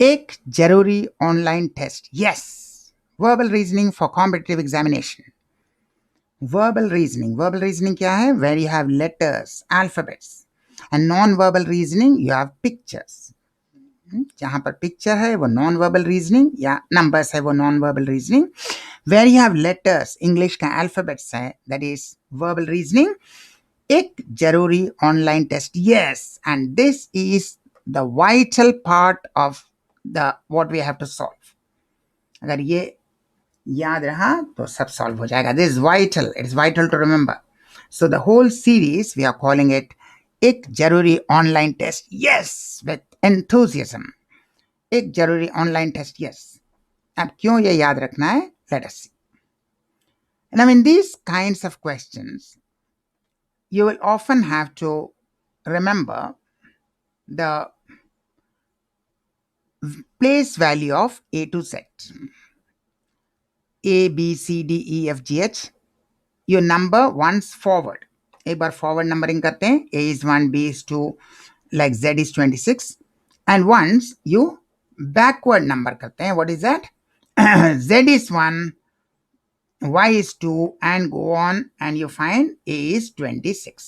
एक जरूरी online test, yes. Verbal reasoning for competitive examination. Verbal reasoning क्या है? Where you have letters, alphabets. And non verbal reasoning you have pictures. जहां पर picture है वो नॉन वर्बल रीजनिंग, या नंबर्स है वो non verbal reasoning. Where you have letters, English का अल्फाबेट्स है, दैट इज वर्बल रीजनिंग. एक जरूरी online test, yes. And this is the vital part of the what we have to solve. अगर ये याद रहा तो सब सॉल्व हो जाएगा. This is vital, it is vital to remember. So the whole series we are calling it एक जरूरी online test, yes, with enthusiasm. एक जरूरी ऑनलाइन टेस्ट, यस. अब क्यों ये याद रखना है? Let us see. And I mean, these kinds of questions, you will often have to remember the place value of A to Z. A, B, C, D, E, F, G, H. You number once forward. एक बार forward numbering करते हैं. A is 1, B is 2, like Z is 26. And once you backward number करते हैं. What is that? Z is 1, Y is 2, and go on, and you find A is 26.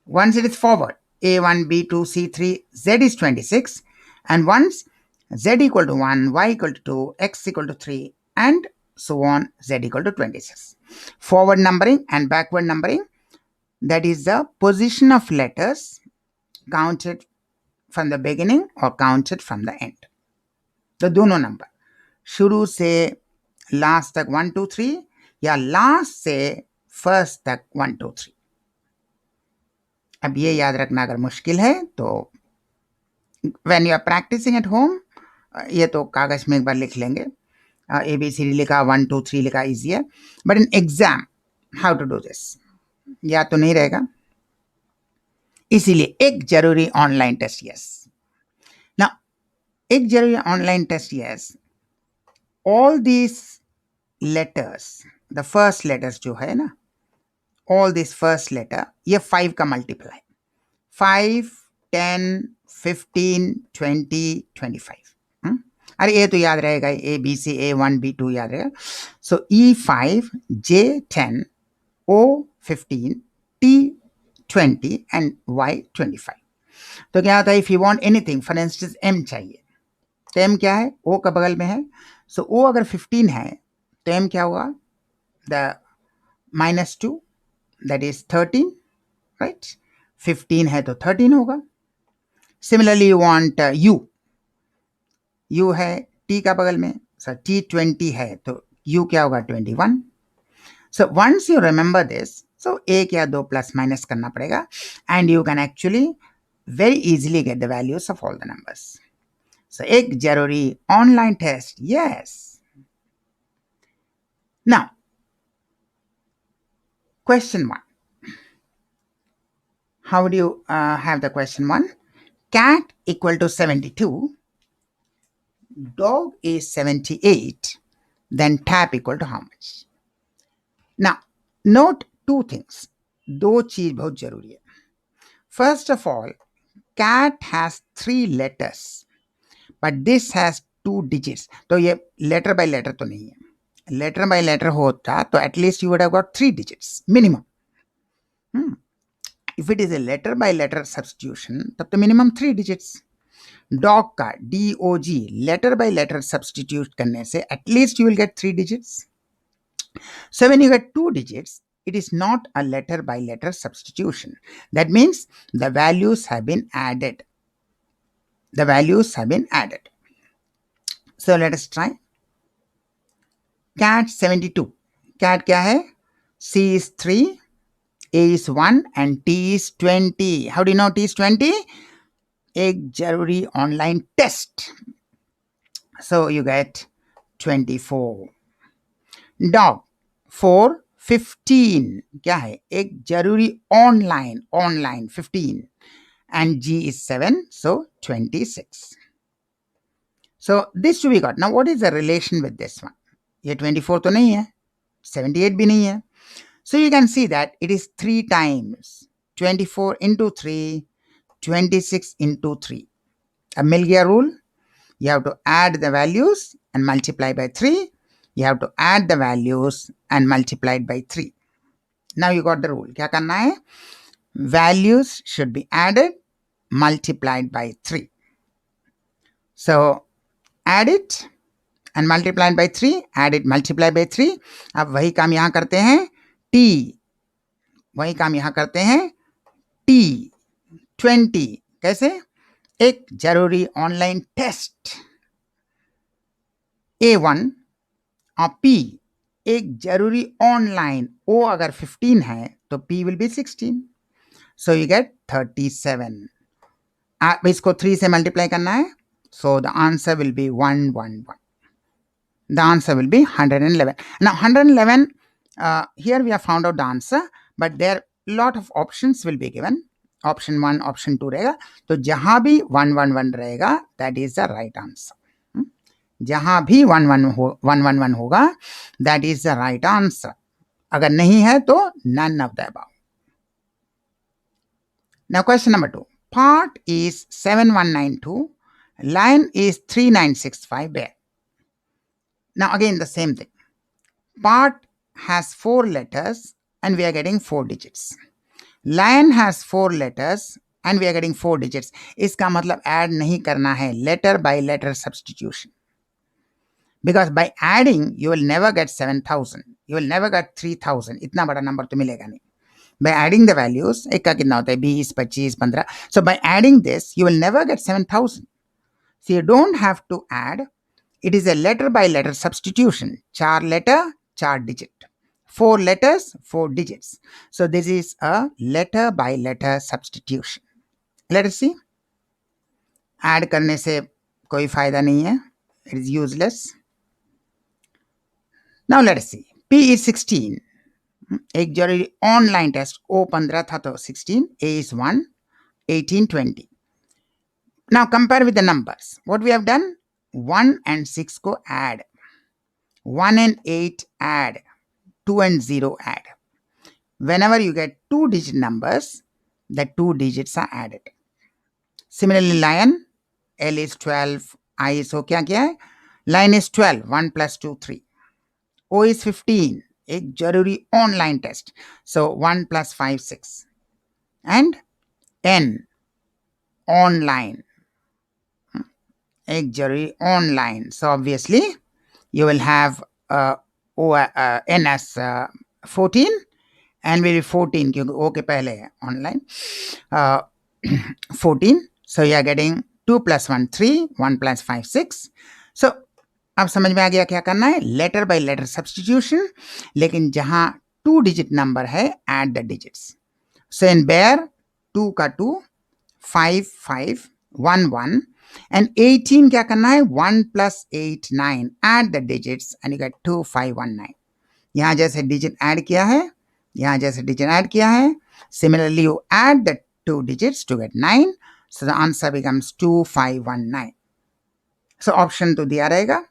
Once it is forward, A1, B2, C3, Z is 26. And once Z equal to 1, Y equal to 2, X equal to 3, and so on, Z equal to 26. Forward numbering and backward numbering, that is the position of letters counted from the beginning or counted from the end. तो दोनों number शुरू से last तक 1 2 3 या last से first तक 1 2 3. अब ये याद रखना अगर मुश्किल है तो when you are practicing at home, ये तो कागज में एक बार लिख लेंगे. ABCD लिखा, 1 2 3 लिखा, इजी है. But in exam how to do this, याद तो नहीं रहेगा. इसीलिए एक जरूरी ऑनलाइन टेस्ट, यस. ना एक जरूरी online test, yes. All these letters, the first letters जो है ना, ऑल दिस फर्स्ट लेटर, ये 5 का मल्टीपल है. 5, 10, 15, 20, 25. अरे ये तो याद रहेगा, ABC, A1, B2 याद रहेगा. सो E5, J10, O15, T20 and Y25. तो क्या होता है, if you want anything, for instance M चाहिए, तो M क्या है? O का बगल में है. सो O अगर 15 है तो M क्या होगा? The -2, that is 13, right. 15 है तो 13 होगा. सिमिलरली यू वांट U है T का बगल में, सर T20 है तो U क्या होगा? 21. So once you remember this, so एक या दो प्लस माइनस करना पड़ेगा, and you can actually very easily get the values of all the numbers. So एक जरूरी online test, yes. Now question 1, how would you have the question 1? Cat equal to 72, dog is 78, then tap equal to how much? Now note two things, दो चीज बहुत जरूरी है. First of all, cat has 3 letters, but this has 2 digits. तो ये letter by letter तो नहीं है. Letter by letter होता तो at least you would have got 3 digits minimum. If it is a letter by letter substitution, तब तो minimum 3 digits. Dog का DOG letter by letter substitute करने से at least you will get 3 digits. So when you get 2 digits, it is not a letter by letter substitution. That means the values have been added. The values have been added. So let us try. Cat 72. Cat क्या है? C is 3, A is 1, and T is 20. How do you know T is 20? एक जरूरी online test. So you get 24. Dog 4, 15. क्या है? एक जरूरी online 15. And G is 7, so 26. So this two we got. Now what is the relation with this one? ये 24 तो नहीं है, 78 भी नहीं है. So you can see that it is 3 times. 24 into 3, 26 into 3. अब मिल गया rule. you have to add the values and multiply by 3. You have to add the values and multiply it by 3. Now you got the rule. क्या करना है? Values should be added, multiplied by 3. So add it and multiplied by 3, add it, multiply by 3. अब वही काम यहाँ करते हैं, t, वही काम यहाँ करते हैं, t 20. कैसे? एक जरूरी ऑनलाइन टेस्ट A1 और P एक जरूरी ऑनलाइन, O अगर 15 है तो P will be 16. So you get 37. आप इसको 3 से मल्टीप्लाई करना है, so the answer will be 111. The answer will be 111. Now 111, here we have found out the answer, but there lot of options will be given. Option 1, option 2 रहेगा, तो जहां भी 111 रहेगा that is the right answer. जहां भी 111 होगा that is the right answer. अगर नहीं है तो none of the above. Now question number 2. Part is 7192. Line is 3965 there. Now again the same thing. Part has 4 letters and we are getting 4 digits. Lion has 4 letters and we are getting 4 digits. इसका मतलब add नहीं करना है, letter by letter substitution. Because by adding you will never get 7,000. You will never get 3,000. इतना बड़ा number तो मिलेगा नहीं. By adding the values, एक का कितना होता है? 20, 25, 15. So by adding this, you will never get 7,000. So you don't have to add. It is a letter by letter substitution. 4 letter, 4 digit. 4 letters, 4 digits. So this is a letter by letter substitution. Let us see. Add करने से कोई फायदा नहीं है. It is useless. Now let us see. P is 16. एक जरूरी online test, O 15 था तो 16, A is 1, 18, 20. Now compare with the numbers. What we have done? 1 and 6 को add. 1 and 8 add. 2 and 0 add. Whenever you get 2-digit numbers, the 2 digits are added. Similarly, lion, L is 12, I is so क्या क्या है? Lion is 12, 1 plus 2, 3. O is 15, एक जरूरी online test, so 1 plus 5, 6. And N, online, एक जरूरी online, so obviously you will have N as 14 and will be 14 क्योंकि O के पहले है online, 14. So you are getting 2 plus 1, 3, 1 plus 5, 6. So अब समझ में आ गया क्या करना है? लेटर बाय लेटर सब्स्टिट्यूशन, लेकिन जहां 2-digit नंबर है add the digits. So in pair 2 का 2, 5, 5, 1, 1 एंड 18 क्या करना है? 1 plus 8, 9. Add the digits and you get 2, 5, 1, 9. यहां जैसे डिजिट ऐड किया है, यहां जैसे डिजिट ऐड किया है, similarly you add the 2 digits to get 9. So the answer becomes 2, 5, 1, 9. So option तो दिया रहेगा,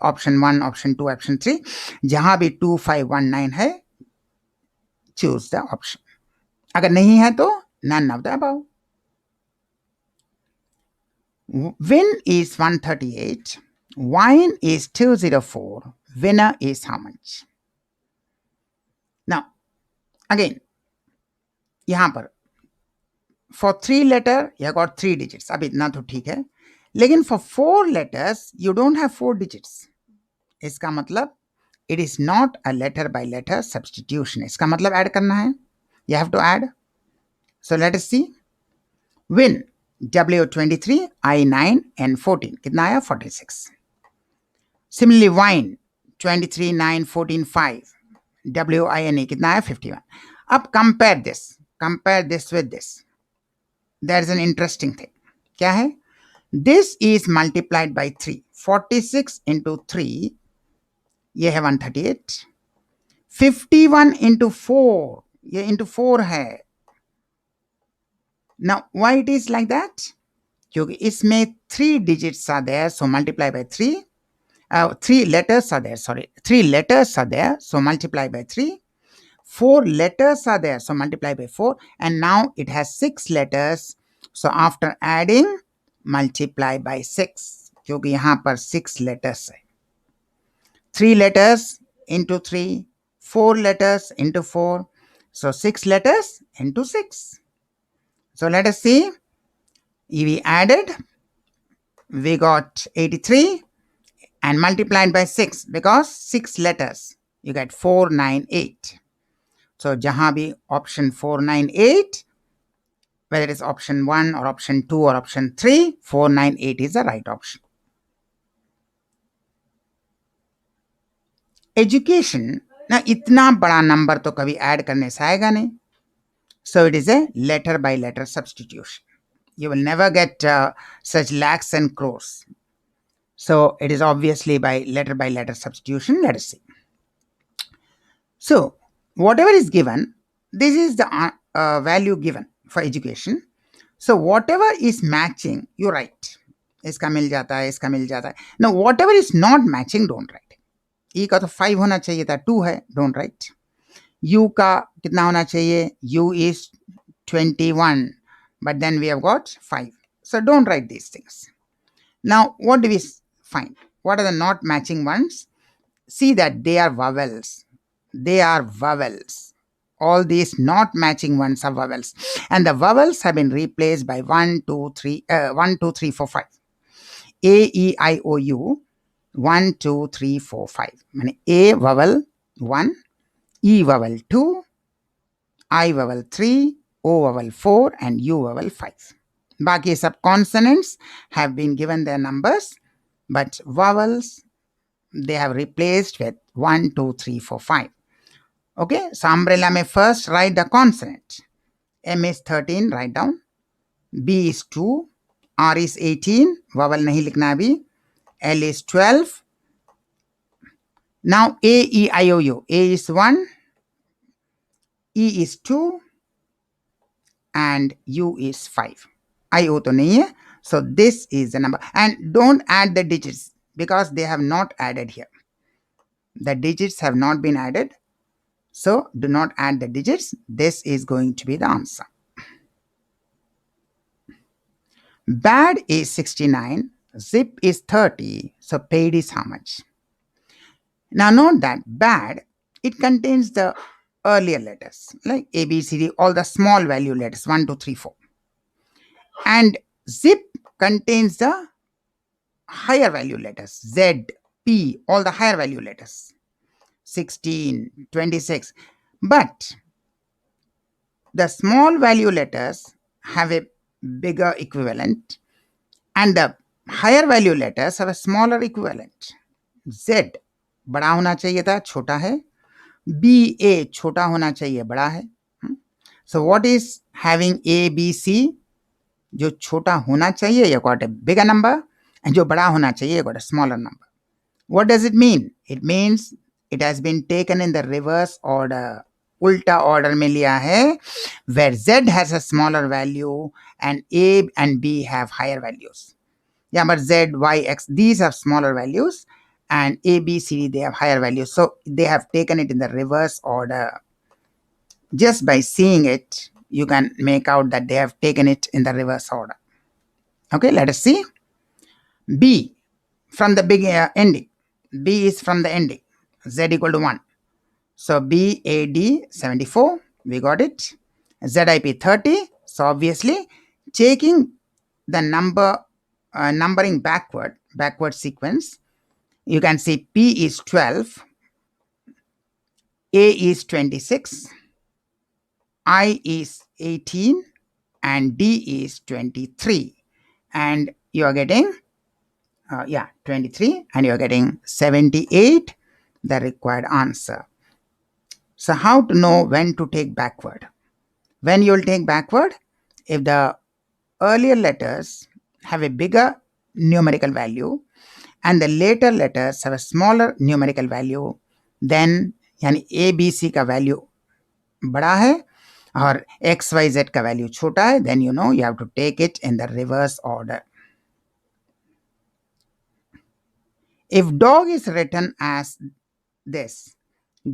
ऑप्शन 1, ऑप्शन 2, ऑप्शन 3. जहां भी 2, 5, 1, 9 है, चूज द ऑप्शन. अगर नहीं है तो none of the above. Win is 138, wine is 204, winner is how much? Now again यहां पर for 3 letter you got 3 digits. अब इतना तो ठीक है, लेकिन for 4 letters you don't have 4 digits. इसका मतलब it is not a letter by letter substitution. इसका मतलब ऐड करना है, you have to add. So let us see. Win, W23, I9 and 14. कितना आया? 46. Similarly, wine, 23, 9, 14, 5. WINE कितना आया? 51. अब compare this with this. There is an interesting thing. क्या है? This is multiplied by 3. 46 into 3, ये है 138. 51 into 4, ये into 4 है. Now why it is like that? क्योंकि इसमें 3 digits are there, so multiply by 3. 3 letters are there, sorry. 3 letters are there, so multiply by 3. 4 letters are there, so multiply by 4. And now it has 6 letters, so after adding, multiply by 6. क्योंकि यहां पर 6 letters है. 3 letters into 3, 4 letters into 4, so 6 letters into 6. So let us see. We added, we got 83 and multiplied by 6 because 6 letters, you get 498. So jahan bhi option 498, whether it is option 1 or option 2 or option 3, 498 is the right option. Education, now इतना बड़ा number तो कभी add करने से आएगा नहीं. So it is a letter by letter substitution. You will never get such lakhs and crores. So it is obviously by letter substitution. Let us see. So whatever is given, this is the value given for education. So whatever is matching, you write. इसका मिल जाता है, इसका मिल जाता है. Now whatever is not matching, don't write. E का तो 5 होना चाहिए था, 2 है, don't write. U का कितना होना चाहिए? U is 21, but then we have got 5. So don't write these things. Now what do we find? What are the not matching ones? See that they are vowels. They are vowels. All these not matching ones are vowels, and the vowels have been replaced by 1, 2, 3, 1, 2, 3, 4, 5. A, E, I, O, U, 1, 2, 3, 4, 5. Meaning A vowel 1, E vowel 2, I vowel 3, O vowel 4, and U vowel 5. Baki sab consonants have been given their numbers, but vowels they have replaced with 1, 2, 3, 4, 5. Okay, so umbrella may first write the consonant. M is 13, write down. B is 2, R is 18, vowel nahi likhna abhi. L is 12. Now A, E, I, O, U. A is 1, E is 2, and U is 5. I, O to nahi hai. So this is the number. And don't add the digits because they have not added here. The digits have not been added. So do not add the digits. This is going to be the answer. Bad is 69. Zip is 30. So paid is how much? Now note that bad, it contains the earlier letters like A, B, C, D, all the small value letters 1, 2, 3, 4. And zip contains the higher value letters Z, P, all the higher value letters 16, 26. But the small value letters have a bigger equivalent and the higher value letters have a smaller equivalent. Z बड़ा होना चाहिए था, छोटा है. B, A छोटा होना चाहिए, बड़ा है. So what is having A, B, C? जो छोटा होना चाहिए, you got a bigger number, and जो बड़ा होना चाहिए, you got a smaller number. What does it mean? It means it has been taken in the reverse order. उल्टा order में लिया है, where Z has a smaller value and A and B have higher values. Yeah, but Z, Y, X, these have smaller values, and A, B, C, D, they have higher values. So they have taken it in the reverse order. Just by seeing it, you can make out that they have taken it in the reverse order. Okay, let us see. B from the ending. B is from the ending. Z equal to 1. So BAD 74. We got it. ZIP 30. So obviously, taking the numbering backward sequence, you can see P is 12, A is 26, I is 18, and D is 23. And you are getting 23, and you are getting 78, the required answer. So how to know when to take backward? When you will take backward, if the earlier letters have a bigger numerical value and the later letters have a smaller numerical value, then यानी A, B, C का value बड़ा है और X, Y, Z का value छोटा है, then you know you have to take it in the reverse order. If dog is written as this,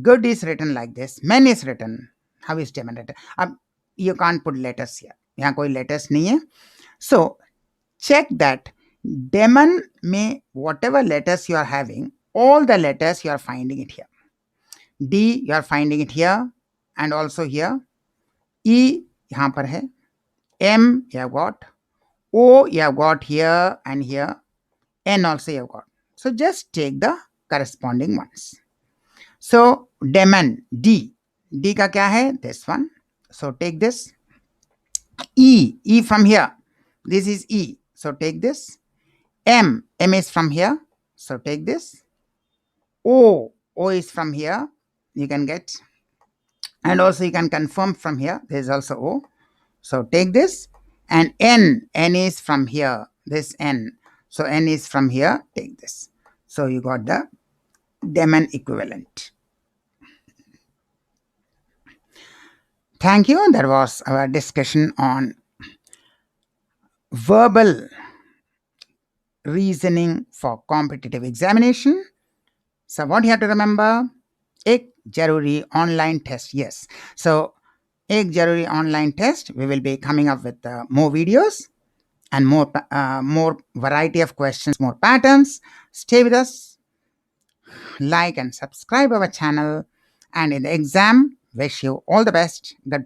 good is written like this, men is written, how is German written? You can't put letters here. यहाँ कोई letters नहीं है. So check that Demon में whatever letters you are having, all the letters you are finding it here. D you are finding it here and also here. E यहाँ पर है. M you have got. O you have got here and here. N also you have got. So just take the corresponding ones. So demon D. D का क्या है? This one. So take this. E from here. This is E. So take this. M is from here. So take this. O is from here. You can get. And also you can confirm from here. There is also O. So take this. And N is from here. This N. So N is from here. Take this. So you got the demon equivalent. Thank you. That was our discussion on verbal reasoning for competitive examination. So what you have to remember? एक जरूरी online test. Yes. So एक जरूरी online test. We will be coming up with more videos and more variety of questions, more patterns. Stay with us. Like and subscribe our channel. And in the exam, wish you all the best. Goodbye.